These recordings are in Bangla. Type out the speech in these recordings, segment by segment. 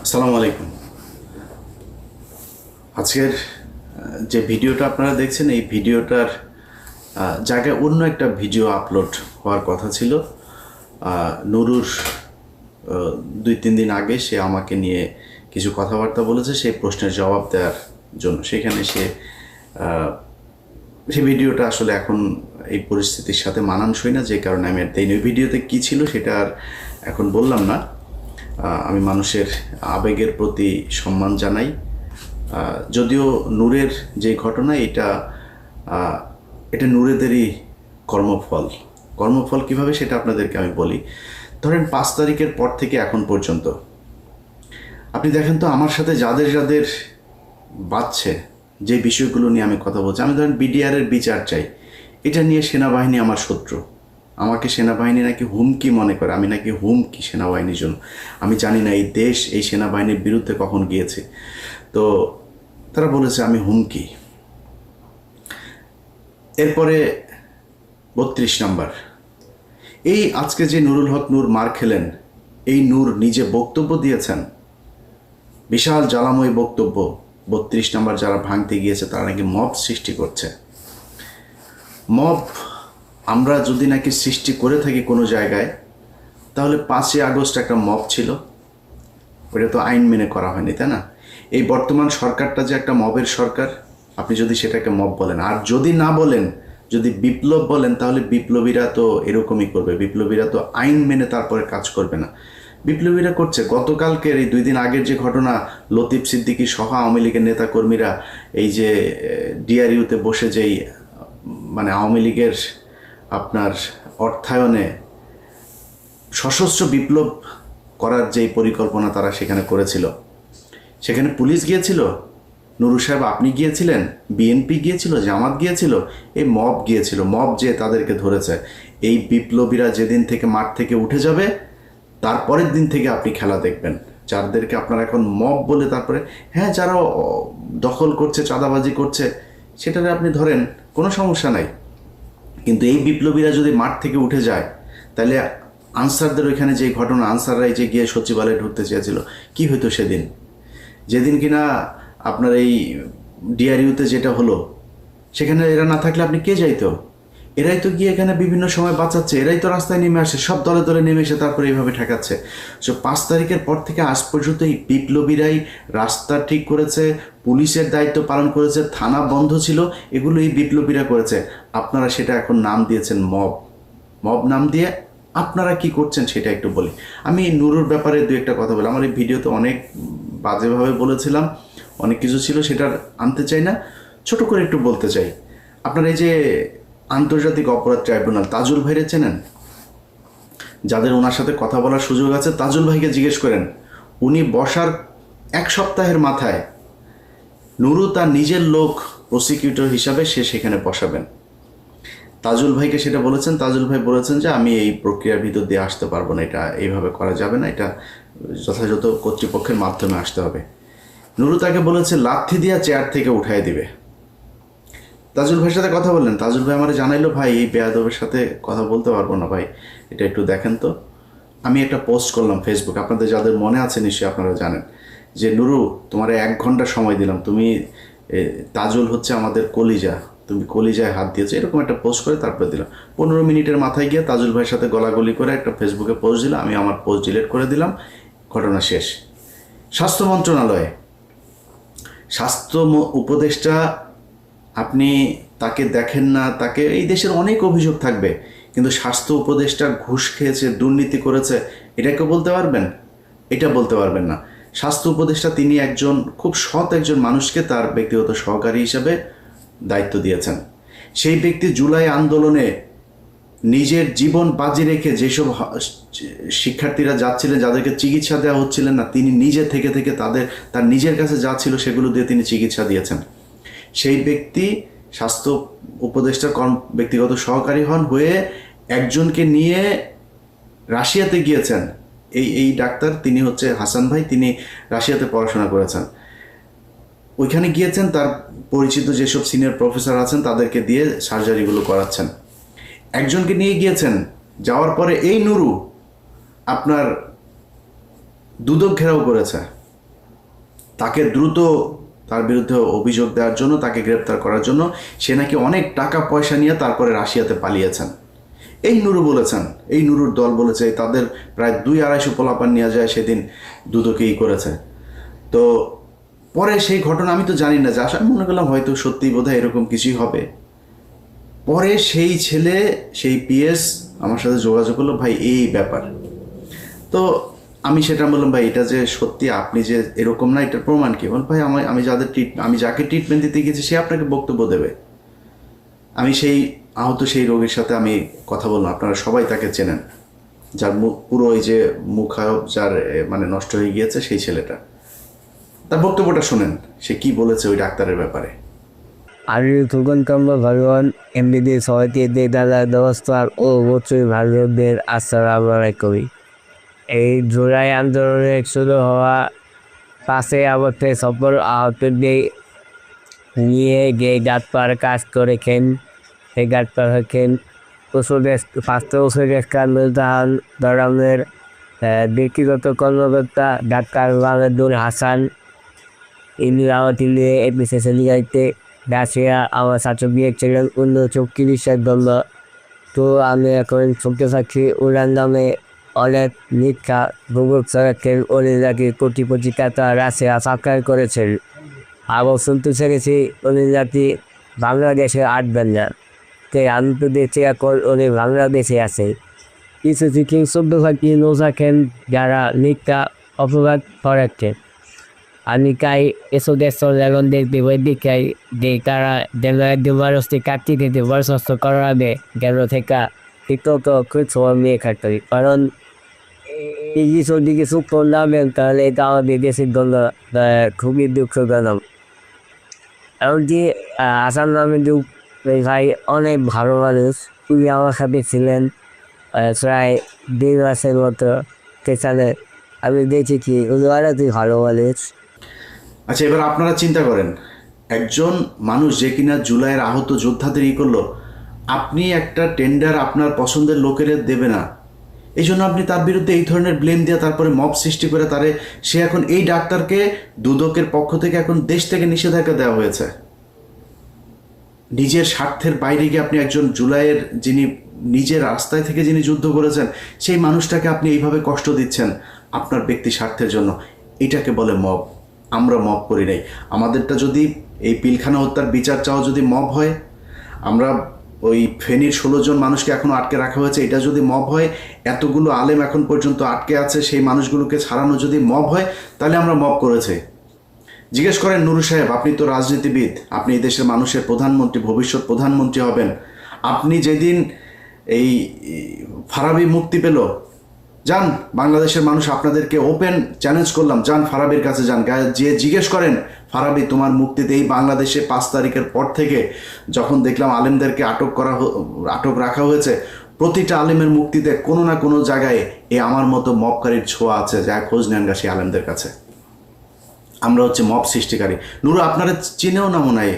আসসালামু আলাইকুম। আজকের যে ভিডিওটা আপনারা দেখছেন এই ভিডিওটার জায়গায় অন্য একটা ভিডিও আপলোড হওয়ার কথা ছিল। নুরুর 2-3 দিন আগে সে আমাকে নিয়ে কিছু কথাবার্তা বলেছে সেই প্রশ্নের জবাব দেওয়ার জন্য। সেখানে সেই ভিডিওটা আসলে এখন এই পরিস্থিতির সাথে মানানসই না, যে কারণে আমি আর দেইনি। ওই ভিডিওতে কী ছিল সেটা আর এখন বললাম না। আমি মানুষের আবেগের প্রতি সম্মান জানাই। যদিও নূরের যে ঘটনা এটা নূরেদেরই কর্মফল কিভাবে সেটা আপনাদেরকে আমি বলি। ধরেন 5 তারিখের পর থেকে এখন পর্যন্ত আপনি দেখেন তো আমার সাথে যাদের যাদের বাঁচছে, যে বিষয়গুলো নিয়ে আমি কথা বলছি, আমি ধরেন বিডিআরের বিচার চাই, এটা নিয়ে সেনাবাহিনী আমার শত্রু। আমাকে সেনাবাহিনী নাকি হুমকি মনে করে, আমি নাকি হুমকি সেনাবাহিনীর জন্য। আমি জানি না এই দেশ এই সেনাবাহিনীর বিরুদ্ধে কখন গিয়েছে, তো তারা বলেছে আমি হুমকি। এরপরে 32 নম্বর, এই আজকে যে নুরুল হক নূর মার খেলেন, এই নূর নিজে বক্তব্য দিয়েছেন, বিশাল জ্বালাময় বক্তব্য। 32 নম্বর যারা ভাঙতে গিয়েছে তারা নাকি মব সৃষ্টি করছে। মব আমরা যদি নাকি সৃষ্টি করে থাকি কোনো জায়গায়, তাহলে 5ই আগস্ট একটা মব ছিল, ওটা তো আইন মেনে করা হয়নি, তাই না? এই বর্তমান সরকারটা যে একটা মবের সরকার, আপনি যদি সেটাকে মব বলেন, আর যদি না বলেন, যদি বিপ্লব বলেন, তাহলে বিপ্লবীরা তো এরকমই করবে। বিপ্লবীরা তো আইন মেনে তারপরে কাজ করবে না। বিপ্লবীরা করছে। গতকালকের এই 2 দিন আগের যে ঘটনা, লতিফ সিদ্দিকী সহ আওয়ামী লীগের নেতাকর্মীরা এই যে ডিআরইউতে বসে যেই মানে আওয়ামী লীগের আপনার অর্থায়নে সশস্ত্র বিপ্লব করার যেই পরিকল্পনা তারা সেখানে করেছিল, সেখানে পুলিশ গিয়েছিল, নুরু সাহেব আপনি গিয়েছিলেন, বিএনপি গিয়েছিল, জামাত গিয়েছিল, এই মব গিয়েছিল। মব যে তাদেরকে ধরেছে। এই বিপ্লবীরা যেদিন থেকে মাঠ থেকে উঠে যাবে, তারপরের দিন থেকে আপনি খেলা দেখবেন। যাদেরকে আপনারা এখন মব বলে, তারপরে হ্যাঁ যারা দখল করছে, চাঁদাবাজি করছে, সেটারে আপনি ধরেন, কোনো সমস্যা নাই। কিন্তু এই বিপ্লবীরা যদি মাঠ থেকে উঠে যায়, তাহলে আনসারদের ওইখানে যে ঘটনা, আনসাররাই যে গিয়ে সচিবালয়ে ঢুকতে চেয়েছিল, কি হইতো সেদিন? যেদিন কিনা আপনার এই ডিআরইউতে যেটা হলো, সেখানে এরা না থাকলে আপনি কে যাইতো? এরাই তো গিয়ে এখানে বিভিন্ন সময় বাঁচাচ্ছে, এরাই তো রাস্তায় নেমে আসে, সব দলে দলে নেমে এসে তারপরে এইভাবে ঠেকাচ্ছে। সো 5 তারিখের পর থেকে আজ পর্যন্ত এই বিপ্লবীরাই রাস্তা ঠিক করেছে, পুলিশের দায়িত্ব পালন করেছে, থানা বন্ধ ছিল, এগুলো এই বিপ্লবীরা করেছে। আপনারা সেটা এখন নাম দিয়েছেন মব নাম দিয়ে আপনারা কি করছেন সেটা একটু বলি। আমি নুরুর ব্যাপারে 2-একটা কথা বলি। আমার এই ভিডিওতে অনেক বাজেভাবে বলেছিলাম, অনেক কিছু ছিল, সেটা আনতে চাই না, ছোট করে একটু বলতে চাই। আপনারা এই যে আন্তর্জাতিক অপরাধ ট্রাইব্যুনাল, তাজুল ভাইরে চেনেন? যাদের ওনার সাথে কথা বলার সুযোগ আছে, তাজুল ভাইকে জিজ্ঞেস করেন। উনি বসার 1 সপ্তাহের মাথায় নুরু তার নিজের লোক প্রসিকিউটর হিসাবে সে সেখানে বসাবেন। তাজুল ভাইকে সেটা বলেছেন, তাজুল ভাই বলেছেন যে আমি এই প্রক্রিয়ার ভিতর দিয়ে আসতে পারবো না, এটা এইভাবে করা যাবে না, এটা যথাযথ কর্তৃপক্ষের মাধ্যমে আসতে হবে। নুরু তাকে বলেছে লাথি দিয়া চেয়ার থেকে উঠাই দিবে। তাজুল ভাইয়ের সাথে কথা বললেন, তাজুল ভাই আমার জানাইলো, ভাই এই বেয়াদবের সাথে কথা বলতে পারবো না ভাই, এটা একটু দেখেন তো। আমি একটা পোস্ট করলাম ফেসবুক, আপনাদের যাদের মনে আছে নিশ্চয়ই আপনারা জানেন, যে নুরু তোমার 1 ঘন্টা সময় দিলাম, তুমি তাজুল হচ্ছে আমাদের কলিজা, তুমি কলিজায় হাত দিয়েছো, এরকম একটা পোস্ট করে তারপরে দিলাম। 15 মিনিটের মাথায় গিয়ে তাজুল ভাইয়ের সাথে গলাগলি করে একটা ফেসবুকে পোস্ট দিলাম, আমি আমার পোস্ট ডিলিট করে দিলাম, ঘটনা শেষ। স্বাস্থ্য মন্ত্রণালয়ে স্বাস্থ্য উপদেষ্টা, আপনি তাকে দেখেন না, তাকে এই দেশের অনেক অভিযোগ থাকবে, কিন্তু স্বাস্থ্য উপদেষ্টা ঘুষ খেয়েছে, দুর্নীতি করেছে, এটাকে বলতে পারবেন? এটা বলতে পারবেন না। স্বাস্থ্য উপদেষ্টা তিনি একজন খুব সৎ একজন মানুষকে তার ব্যক্তিগত সহকারী হিসাবে দায়িত্ব দিয়েছেন। সেই ব্যক্তি জুলাই আন্দোলনে নিজের জীবন বাজি রেখে যেসব শিক্ষার্থীরা যাচ্ছিলেন, যাদেরকে চিকিৎসা দেওয়া হচ্ছিলেন না, তিনি নিজে থেকে তার নিজের কাছে যা ছিল সেগুলো দিয়ে তিনি চিকিৎসা দিয়েছেন। সেই ব্যক্তি স্বাস্থ্য উপদেষ্টার ব্যক্তিগত সহকারী হয়ে একজনকে নিয়ে রাশিয়াতে গিয়েছেন। এই ডাক্তার, তিনি হচ্ছে হাসান ভাই, তিনি রাশিয়াতে পড়াশোনা করেছেন। ওইখানে গিয়েছেন, তার পরিচিত যেসব সিনিয়র প্রফেসর আছেন তাদেরকে দিয়ে সার্জারিগুলো করাচ্ছেন। একজনকে নিয়ে গিয়েছেন, যাওয়ার পরে এই নুরু আপনার দুদক ঘেরাও করেছে। তাকে দ্রুত তার বিরুদ্ধে অভিযোগ দেওয়ার জন্য, তাকে গ্রেপ্তার করার জন্য সে নাকি অনেক টাকা পয়সা নিয়ে তারপরে রাশিয়াতে পালিয়েছেন। এই নুরু বলেছেন, এই নুরুর দল বলেছে তাদের প্রায় 200-250 পোলাপান নিয়ে যায় সেদিন দুদকেই করেছে। তো পরে সেই ঘটনা আমি তো জানি না, যা আমি মনে করলাম হয়তো সত্যি বোধহয় এরকম কিছুই হবে। পরে সেই ছেলে, সেই পিএস আমার সাথে যোগাযোগ করলো, ভাই এই ব্যাপার। তো আমি সেটা বললাম, ভাই এটা যে সত্যি আপনি যে এরকম না, এটার প্রমাণ কি? বল ভাই আমি যাকে ট্রিটমেন্ট দিতে গেছি সে আপনাকে বক্তব্য দেবে। আমি সেই আহত সেই রোগীর সাথে আমি কথা বললাম, আপনারা সবাই তাকে চেনেন, যার পুরো এই যে মুখায়ব যার মানে নষ্ট হয়ে গিয়েছে, সেই ছেলেটা। তার বক্তব্যটা শোনেন, সে কি বলেছে ওই ডাক্তারের ব্যাপারে। আমি তখন কাম্বা ভগবান এমনিতে সবাইকে দিয়ে দাদার ব্যবস্থা ও অবশ্যই ভারতদের আসসালামু আলাইকুম। এই জুলাই আন্দোলনের শুরু হওয়া 5 আগস্টে সফল আহতদের নিয়ে যে ডাক্তার কাজ করেছেন, সেই ডাক্তার হচ্ছেন স্বাস্থ্য উপদেষ্টা নুরজাহান ধরনের ব্যক্তিগত কর্মকর্তা ডাক্তার মাহমুদুল হাসান। ইনি তিনি এপিসেসে নিয়ে রাশিয়া আমার ছাত্র গিয়েছিলেন 1934 জন্য। তো আমি এখন শুনতে পাচ্ছি ওনার নামে অনেক মিথ্যা গুগল সরকার উনি নাকি কোটি টাকা রাশিয়া সাবস্ক্রাইব করেছেন। আবার শুনতে চেয়েছি উনি নাকি বাংলাদেশে আসবেন না। তো আমি তো দেখছি এখন উনি বাংলাদেশে আছে। কিছু কিছু শুনতে পাচ্ছি নোজাকেন যারা মিথ্যা অপরাধ করেছেন। আমি চাই এসব দেশের লেগনদের বিবেদিকাই যে তারা যেন একদম মানুষকে কাটিয়ে দিতে বরখাস্ত করাবে, যেন থেকে ঠিকমতো কিছু নিয়ে থাকতে। কারণ এই কিছু কিছু করলামেন তাহলে এটা আমাদের দেশের জন্য খুবই দুঃখজনক। এমনকি আসাম নামে ভাই অনেক ভালো মানুষ, উনি আমার সাথে ছিলেন প্রায় 1.5 মাসের মতো সেখানে। আমি দেখেছি উনি অনেকই ভালো মানুষ। আচ্ছা, এবার আপনারা চিন্তা করেন, একজন মানুষ যে কিনা জুলাইয়ের আহত যোদ্ধাদের করলো, আপনি একটা টেন্ডার আপনার পছন্দের লোকের দেবে না, এই জন্য আপনি তার বিরুদ্ধে এই ধরনের ব্লেম দিয়ে তারপরে মব সৃষ্টি করে তারে, সে এখন এই ডাক্তারকে দুদকের পক্ষ থেকে এখন দেশ থেকে নিষেধাজ্ঞা দেওয়া হয়েছে। নিজের স্বার্থের বাইরে গিয়ে আপনি একজন জুলাইয়ের যিনি নিজের রাস্তায় থেকে যিনি যুদ্ধ করেছেন সেই মানুষটাকে আপনি এইভাবে কষ্ট দিচ্ছেন আপনার ব্যক্তি স্বার্থের জন্য। এটাকে বলে মব। আমরা মব করি নাই। আমাদেরটা যদি এই পিলখানা হত্যার বিচার চাও যদি মব হয়, আমরা ওই ফেনীর 16 জন মানুষকে এখনও আটকে রাখা হয়েছে, এটা যদি মব হয়, এতগুলো আলেম এখন পর্যন্ত আটকে আছে, সেই মানুষগুলোকে ছাড়ানো যদি মব হয়, তাহলে আমরা মব করেছি। জিজ্ঞেস করেন নুরু সাহেব, আপনি তো রাজনীতিবিদ, আপনি এই দেশের মানুষের প্রধানমন্ত্রী, ভবিষ্যৎ প্রধানমন্ত্রী হবেন। আপনি যেদিন এই ফারাবি মুক্তি পেল, যান বাংলাদেশের মানুষ আপনাদেরকে ওপেন চ্যালেঞ্জ করলাম, যান ফারাবির কাছে যান, যে জিজ্ঞেস করেন ফারাবি তোমার মুক্তিতে এই বাংলাদেশে 5 তারিখের পর থেকে যখন দেখলাম আলেমদেরকে আটক রাখা হয়েছে, প্রতিটা আলেমের মুক্তিতে কোনো না কোনো জায়গায় এ আমার মতো মবকারীর ছোঁয়া আছে, যা খোঁজ নেন গা সেই আলেমদের কাছে। আমরা হচ্ছে মব সৃষ্টিকারী। নুরু আপনারা চিনেও না মনে হয়,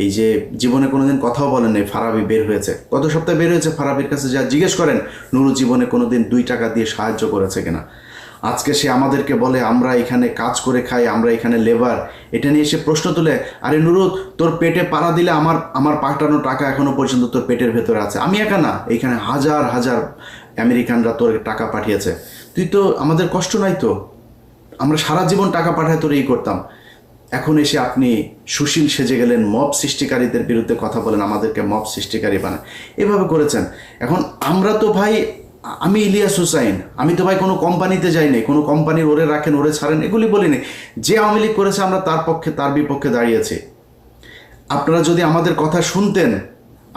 এই যে জীবনে কোনোদিন কথাও বলেন নাই ফারাবি বের হয়েছে, গত সপ্তাহে বের হয়েছে। ফারাবির কাছে যা জিজ্ঞেস করেন নুরু জীবনে কোনোদিন 2 টাকা দিয়ে সাহায্য করেছে কিনা। আজকে সে আমাদেরকে বলে আমরা এখানে কাজ করে খাই, আমরা এখানে লেবার, এটা নিয়ে এসে প্রশ্ন তুলে, আরে নুরু তোর পেটে পাড়া দিলে আমার পাঠানো টাকা এখনো পর্যন্ত তোর পেটের ভেতরে আছে। আমি একা না, এইখানে হাজার হাজার আমেরিকানরা তোর টাকা পাঠিয়েছে, তুই তো আমাদের কষ্ট নাই তো, আমরা সারা জীবন টাকা পাঠায় তোর এই করতাম। এখন এসে আপনি সুশীল সেজে গেলেন, মব সৃষ্টিকারীদের বিরুদ্ধে কথা বলেন, আমাদেরকে মব সৃষ্টিকারী বানায়, এভাবে করেছেন। এখন আমরা তো ভাই, আমি ইলিয়াস হুসাইন, আমি তো ভাই কোনো কোম্পানিতে যাই নাই, কোনো কোম্পানির ওরে রাখেন ওরে ছাড়েন এগুলি বলিনি। যে আওয়ামী লীগ করেছে আমরা তার পক্ষে তার বিপক্ষে দাঁড়িয়েছি। আপনারা যদি আমাদের কথা শুনতেন,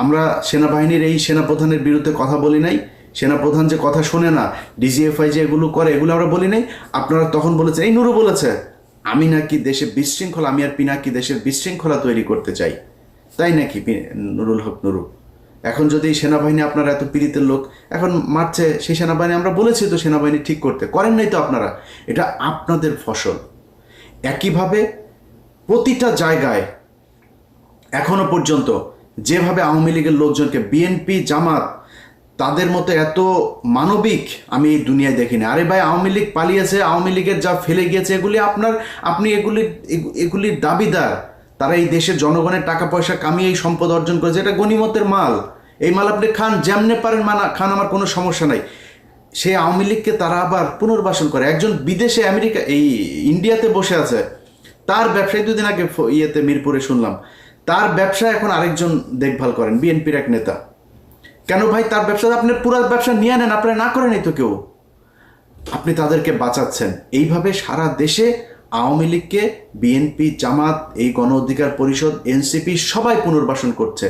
আমরা সেনাবাহিনীর এই সেনাপ্রধানের বিরুদ্ধে কথা বলি নাই, সেনাপ্রধান যে কথা শোনে না, ডিজিএফআই যে এগুলো করে এগুলো আমরা বলি নাই। আপনারা তখন বলেছে, এই নুরু বলেছে আমি নাকি দেশে বিশৃঙ্খলা, আমি আর পিনাকি দেশের বিশৃঙ্খলা তৈরি করতে চাই, তাই নাকি নুরুল হক নুরু? এখন যদি সেনাবাহিনী আপনারা এত পীড়িতের লোক এখন মারছে, সেই সেনাবাহিনী আমরা বলেছি তো সেনাবাহিনী ঠিক করতে, করেন নাই তো আপনারা, এটা আপনাদের ফসল। একইভাবে প্রতিটা জায়গায় এখনো পর্যন্ত যেভাবে আওয়ামী লীগের লোকজনকে বিএনপি জামাত তাদের মতো এত মানবিক আমি এই দুনিয়ায় দেখিনি। আরে ভাই, আওয়ামী লীগ পালিয়েছে, আওয়ামী লীগের যা ফেলে গিয়েছে এগুলি আপনি এগুলির দাবিদার। তারা এই দেশের জনগণের টাকা পয়সা কামিয়ে এই সম্পদ অর্জন করেছে, এটা গনিমতের মাল। এই মাল আপনি খান, যেমনে পারেন খান, আমার কোনো সমস্যা নাই। সেই আওয়ামী লীগকে তারা আবার পুনর্বাসন করে। একজন বিদেশে ইন্ডিয়াতে বসে আছে, তার ব্যবসায় দুদিন আগে মিরপুরে শুনলাম, তার ব্যবসা এখন আরেকজন দেখভাল করেন, বিএনপির এক নেতা। কেন ভাই? তার ব্যবসা আপনি পুরো ব্যবসা নিয়ে নেন, আপনারা না করেনই তো কেউ, আপনি তাদেরকে বাঁচাচ্ছেন। এইভাবে সারা দেশে আওয়ামী লীগকে বিএনপি, জামাত, এই গণ অধিকার পরিষদ, এনসিপি সবাই পুনর্বাসন করছে।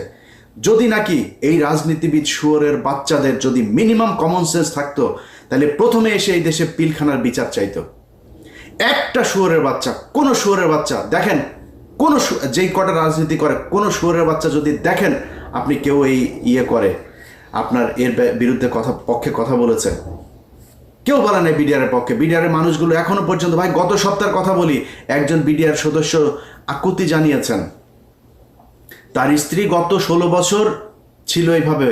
যদি নাকি এই রাজনীতিবিদ শুয়োরের বাচ্চাদের যদি মিনিমাম কমন সেন্স থাকতো, তাহলে প্রথমে এসে এই দেশে পিলখানার বিচার চাইতো। একটা শুয়োরের বাচ্চা, কোনো শুয়োরের বাচ্চা দেখেন, কোনো যেই কটা রাজনীতি করে, কোনো শুয়োরের বাচ্চা যদি দেখেন আপনি কেউ করে আপনার এর বিরুদ্ধে পক্ষে কথা বলেছে, কেউ বলে নাই বিডিআরের পক্ষে। বিডিআরের মানুষগুলো এখনো পর্যন্ত, ভাই গত সপ্তাহের কথা বলি, একজন বিডিআর সদস্য আকুতি জানিয়েছেন তার স্ত্রী গত 16 বছর ছিল এইভাবে,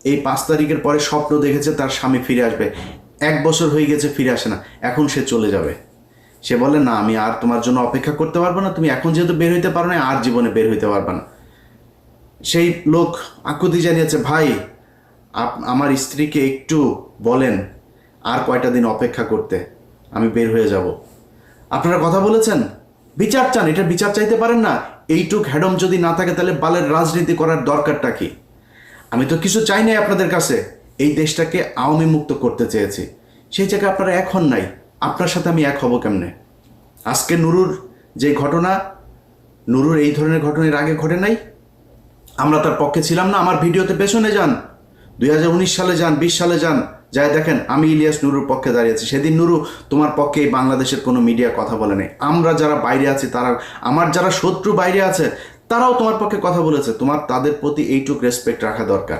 এই 5 তারিখের পরে স্বপ্ন দেখেছে তার স্বামী ফিরে আসবে। 1 বছর হয়ে গেছে, ফিরে আসে না, এখন সে চলে যাবে। সে বলে, না আমি আর তোমার জন্য অপেক্ষা করতে পারবো না, তুমি এখন যেহেতু বের হইতে পারো না, আর জীবনে বের হইতে পারবে না। সেই লোক আকুতি জানিয়েছে, ভাই আমার স্ত্রীকে একটু বলেন আর কয়টা দিন অপেক্ষা করতে, আমি বের হয়ে যাব। আপনারা কথা বলেছেন, বিচার চান, এটা বিচার চাইতে পারেন না? এইটুক হ্যাডম যদি না থাকে তাহলে বালের রাজনীতি করার দরকারটা কি? আমি তো কিছু চাই নাই আপনাদের কাছে, এই দেশটাকে আওয়ামী মুক্ত করতে চেয়েছি। সেই জায়গায় আপনারা এখন নাই, আপনার সাথে আমি এক হব কেমনে? আজকে নুরুর যে ঘটনা, নুরুর এই ধরনের ঘটনা এর আগে ঘটে নাই, আমরা তার পক্ষে ছিলাম না। আমার ভিডিওতে পেছনে যান, 2019 সালে যান, 20 সালে যান, যাই দেখেন আমি ইলিয়াস নুরুর পক্ষে দাঁড়িয়েছি। সেদিন নুরু তোমার পক্ষে এই বাংলাদেশের কোনো মিডিয়া কথা বলে নাই। আমরা যারা বাইরে আছি, তারা, আমার যারা শত্রু বাইরে আছে, তারাও তোমার পক্ষে কথা বলেছে। তোমার তাদের প্রতি এইটুক রেসপেক্ট রাখা দরকার,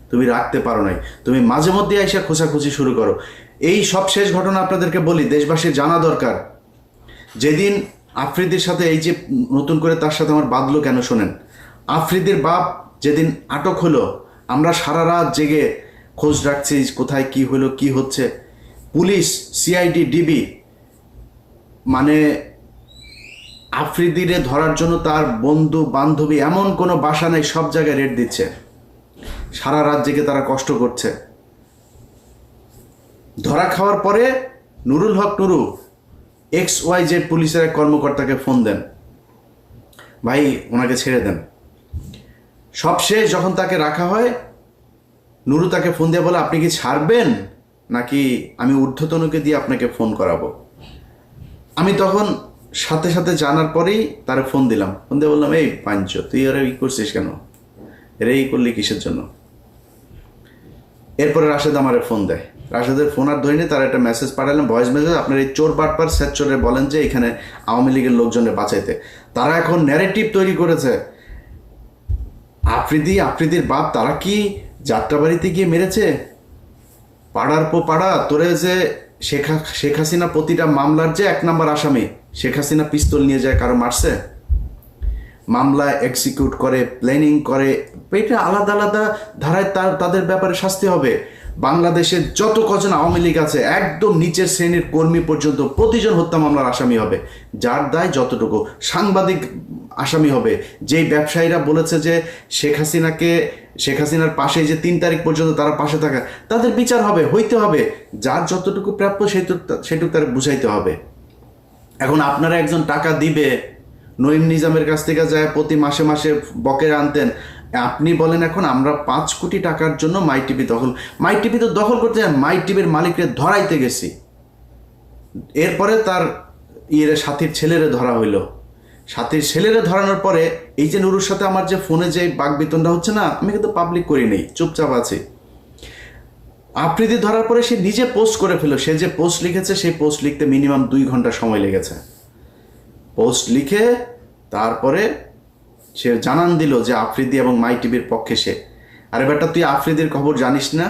তুমি রাখতে পারো নাই। তুমি মাঝে মধ্যে এসে খোঁচাখুচি শুরু করো। এই সব শেষ ঘটনা আপনাদেরকে বলি, দেশবাসীর জানা দরকার। যেদিন আফ্রিদির সাথে এই যে নতুন করে তার সাথে আমার বাঁধলো কেন শোনেন, আফ্রিদির বাপ যেদিন আটক হলো, আমরা সারা রাত জেগে খোঁজ রাখছি কোথায় কি হলো, কি হচ্ছে। পুলিশ, সিআইডি, ডিবি, মানে আফ্রিদিরে ধরার জন্য তার বন্ধু বান্ধবী এমন কোনো বাসা নেই, সব জায়গায় রেড দিচ্ছে। সারা রাত জেগে তারা কষ্ট করছে। ধরা খাওয়ার পরে নুরুল হক নুরু XYZ পুলিশের এক কর্মকর্তাকে ফোন দেন, ভাই ওনাকে ছেড়ে দেন। সবশেষ যখন তাকে রাখা হয়, নুরু তাকে ফোন দিয়ে বলে, আপনি কি ছাড়বেন নাকি আমি ঊর্ধ্বতনকে দিয়ে আপনাকে ফোন করাবো? আমি তখন সাথে সাথে জানার পরেই তারে ফোন দিলাম। ফোন দিয়ে বললাম, এই পাঞ্চ, তুই ওরা করছিস কেন, এরা করলি কিসের জন্য? এরপরে রাশেদ আমারে ফোন দেয়। রাশেদের ফোন আর ধরিনি, তার একটা মেসেজ পাঠালাম, ভয়েস মেসেজ, আপনার এই চোর বাটপার স্যাচরে বলেন যে এখানে আওয়ামী লীগের লোকজনের বাঁচাইতে। তারা এখন ন্যারেটিভ তৈরি করেছে, আফ্রিদির বাপ তারা কি যাত্রাবাড়িতে গিয়ে মেরেছে, পাড়ার পো পাড়া তোরে, যে শেখ হাসিনা প্রতিটা মামলার যে 1 নম্বর আসামি, শেখ হাসিনা পিস্তল নিয়ে যায় কারো মারছে, মামলা এক্সিকিউট করে, প্ল্যানিং করে, এটা আলাদা আলাদা ধারায় তাদের ব্যাপারে শাস্তি হবে। বাংলাদেশের যত কজন আওয়ামী লীগ আছে, একদম নিচের শ্রেণীর কর্মী পর্যন্ত প্রতিজন হত্যা মামলার আসামি হবে, যার দায় যতটুকু। সাংবাদিক আসামি হবে, যেই ব্যবসায়ীরা বলেছে যে শেখ হাসিনার পাশে যে 3 তারিখ পর্যন্ত তারা পাশে থাকা, তাদের বিচার হবে, হইতে হবে। যার যতটুকু প্রাপ্য সেটুকু তার বুঝাইতে হবে। এখন আপনারা একজন টাকা দিবে, নঈম নিজামের কাছ থেকে যায় প্রতি মাসে মাসে বকেয়া আনতেন, আপনি বলেন এখন আমরা 5 কোটি টাকার জন্য মাই টিভি তো দখল করতে যান, মাই টিভির মালিককে ধরাইতে গেছি। এরপরে তার সাথীর ছেলেরে ধরা হইল। সাথীর ছেলেরে ধরানোর পরে এই যে নুরুর সাথে আমার যে ফোনে যে বাকবিতণ্ডা হচ্ছে না, আমি কিন্তু পাবলিক করি নেই, চুপচাপ আছি। আফ্রিদি ধরার পরে সে নিজে পোস্ট করে ফেলো। সে যে পোস্ট লিখেছে, সেই পোস্ট লিখতে মিনিমাম 2 ঘন্টা সময় লেগেছে। পোস্ট লিখে তারপরে সে জানান দিল যে আফ্রিদি এবং মাই টিভির পক্ষে সে। আরে বেটা, তুই আফ্রিদির খবর জানিস না?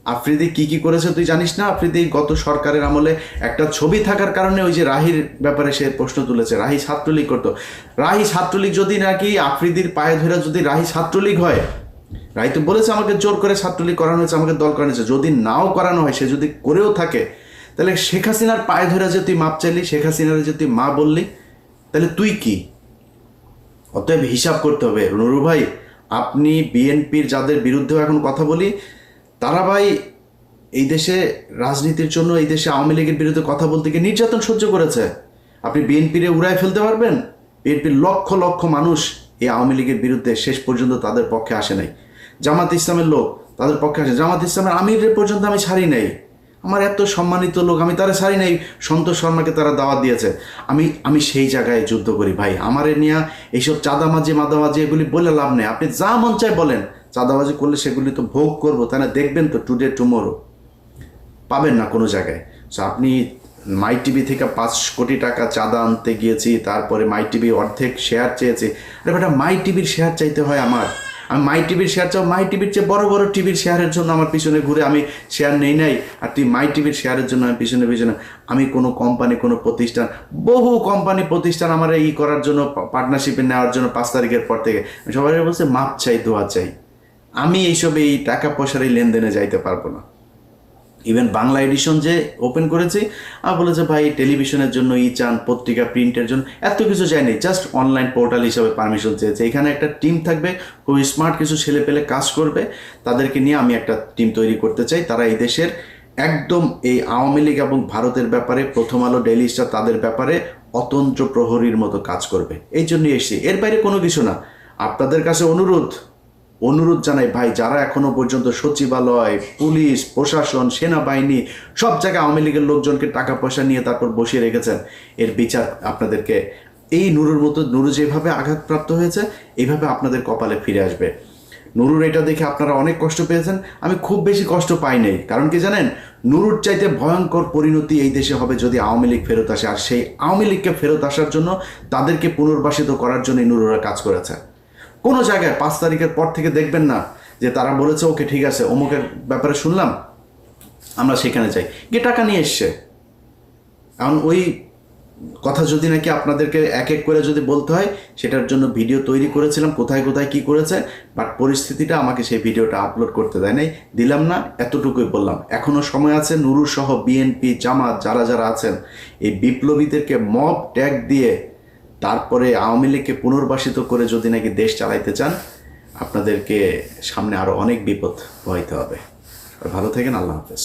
আফ্রিদি কি করেছে তুই জানিস না? আফ্রিদি গত সরকারের আমলে একটা ছবি থাকার কারণে ওই যে রাহির ব্যাপারে সে প্রশ্ন তুলেছে, রাহি ছাত্রলীগ করতো। রাহি ছাত্রলীগ যদি নাকি আফ্রিদির পায়ে ধরে যদি রাহি ছাত্রলীগ হয়, রায় তো বলেছে আমাকে জোর করে ছাত্রলীগ করানো হয়েছে, আমাকে দল করানো হয়েছে। যদি নাও করানো হয়, সে যদি করেও থাকে, তাহলে শেখ হাসিনার পায়ে ধরে যে তুই মাপ চাইলি, শেখ হাসিনার যে তুই মা বললি, তাহলে তুই কি? অতএব হিসাব করতে হবে নুরু ভাই। আপনি বিএনপির যাদের বিরুদ্ধেও এখন কথা বলি, তারা ভাই এই দেশে রাজনীতির জন্য, এই দেশে আওয়ামী লীগের বিরুদ্ধে কথা বলতে গিয়ে নির্যাতন সহ্য করেছে। আপনি বিএনপিরে উড়ায় ফেলতে পারবেন? বিএনপির লক্ষ লক্ষ মানুষ এই আওয়ামী লীগের বিরুদ্ধে শেষ পর্যন্ত তাদের পক্ষে আসে নাই। জামাত ইসলামের লোক তাদের পক্ষে আসে। জামাত ইসলামের আমিরের পর্যন্ত আমি ছাড়ি নাই। আমার এত সম্মানিত লোক, আমি তারা ছাড়ি নাই। সন্তোষ শর্মাকে তারা দাওয়াত দিয়েছে। আমি সেই জায়গায় যুদ্ধ করি ভাই। আমারে নিয়ে এইসব চাঁদামাজি মাদামাজি এগুলি বলে লাভ নেই। আপনি যা মন চায় বলেন, চাঁদাবাজি করলে সেগুলি তো ভোগ করবো, তাই না? দেখবেন তো টুডে টুমোরো, পাবেন না কোনো জায়গায়। সো আপনি মাই টিভি থেকে 5 কোটি টাকা চাঁদা আনতে গিয়েছি, তারপরে মাই টিভি অর্ধেক শেয়ার চেয়েছি। আরে বেটা, মাই টিভির শেয়ার চাইতে হয় আমার? আমি মাই টিভির শেয়ার চাও? মাই টিভির চেয়ে বড় বড় টিভির শেয়ারের জন্য আমার পিছনে ঘুরে আমি শেয়ার নেই নাই, আর তুই মাই টিভির শেয়ারের জন্য আমি পিছনে পিছনে। আমি কোনো কোম্পানি, কোনো প্রতিষ্ঠান, বহু কোম্পানি প্রতিষ্ঠান আমার এই করার জন্য, পার্টনারশিপে নেওয়ার জন্য 5 তারিখের পর থেকে সবাই বলছে মাপ চাই, দোয়া চাই। আমি এইসব এই টাকা পয়সার এই লেনদেনে যাইতে পারবো না। ইভেন বাংলা এডিশন যে ওপেন করেছি, আর বলেছে ভাই টেলিভিশনের জন্য চান, পত্রিকা প্রিন্টের জন্য, এত কিছু চাইনি, জাস্ট অনলাইন পোর্টাল হিসাবে পারমিশন চেয়েছে। এখানে একটা টিম থাকবে, খুব স্মার্ট কিছু ছেলে পেলে কাজ করবে, তাদেরকে নিয়ে আমি একটা টিম তৈরি করতে চাই। তারা এই দেশের একদম এই আওয়ামী লীগ এবং ভারতের ব্যাপারে, প্রথম আলো, ডেইলি স্টার, তাদের ব্যাপারে অতন্ত্র প্রহরীর মতো কাজ করবে। এই জন্যই এসেছি, এর বাইরে কোনো কিছু না। আপনাদের কাছে অনুরোধ জানাই ভাই, যারা এখনো পর্যন্ত সচিবালয়, পুলিশ, প্রশাসন, সেনাবাহিনী সব জায়গায় আওয়ামী লীগের লোকজনকে টাকা পয়সা নিয়ে তারপর বসিয়ে রেখেছেন, এর বিচার আপনাদেরকে, এই নুরুর মতো, নুরু যেভাবে আঘাতপ্রাপ্ত হয়েছে এইভাবে আপনাদের কপালে ফিরে আসবে। নুরুর এটা দেখে আপনারা অনেক কষ্ট পেয়েছেন, আমি খুব বেশি কষ্ট পাই নাই। কারণ কি জানেন, নুরুর চাইতে ভয়ঙ্কর পরিণতি এই দেশে হবে যদি আওয়ামী লীগ ফেরত আসে। আর সেই আওয়ামী লীগকে ফেরত আসার জন্য, তাদেরকে পুনর্বাসিত করার জন্য নুরুরা কাজ করেছে। কোনো জায়গায় 5 তারিখের পর থেকে দেখবেন না যে তারা বলেছে ওকে ঠিক আছে, অমুকের ব্যাপারে শুনলাম, আমরা সেখানে যাই, গিয়ে টাকা নিয়ে এসছে। এখন ওই কথা যদি নাকি আপনাদেরকে এক এক করে যদি বলতে হয়, সেটার জন্য ভিডিও তৈরি করেছিলাম, কোথায় কোথায় কি করেছে, বাট পরিস্থিতিটা আমাকে সেই ভিডিওটা আপলোড করতে দেয় নাই, দিলাম না, এতটুকুই বললাম। এখনও সময় আছে, নুরু সহ বিএনপি, জামাত যারা যারা আছেন, এই বিপ্লবীদেরকে মব ট্যাগ দিয়ে তারপরে আওয়ামী লীগকে পুনর্বাসিত করে যদি নাকি দেশ চালাইতে চান, আপনাদেরকে সামনে আরও অনেক বিপদ বইতে হবে। ভালো থাকেন, আল্লাহ হাফেজ।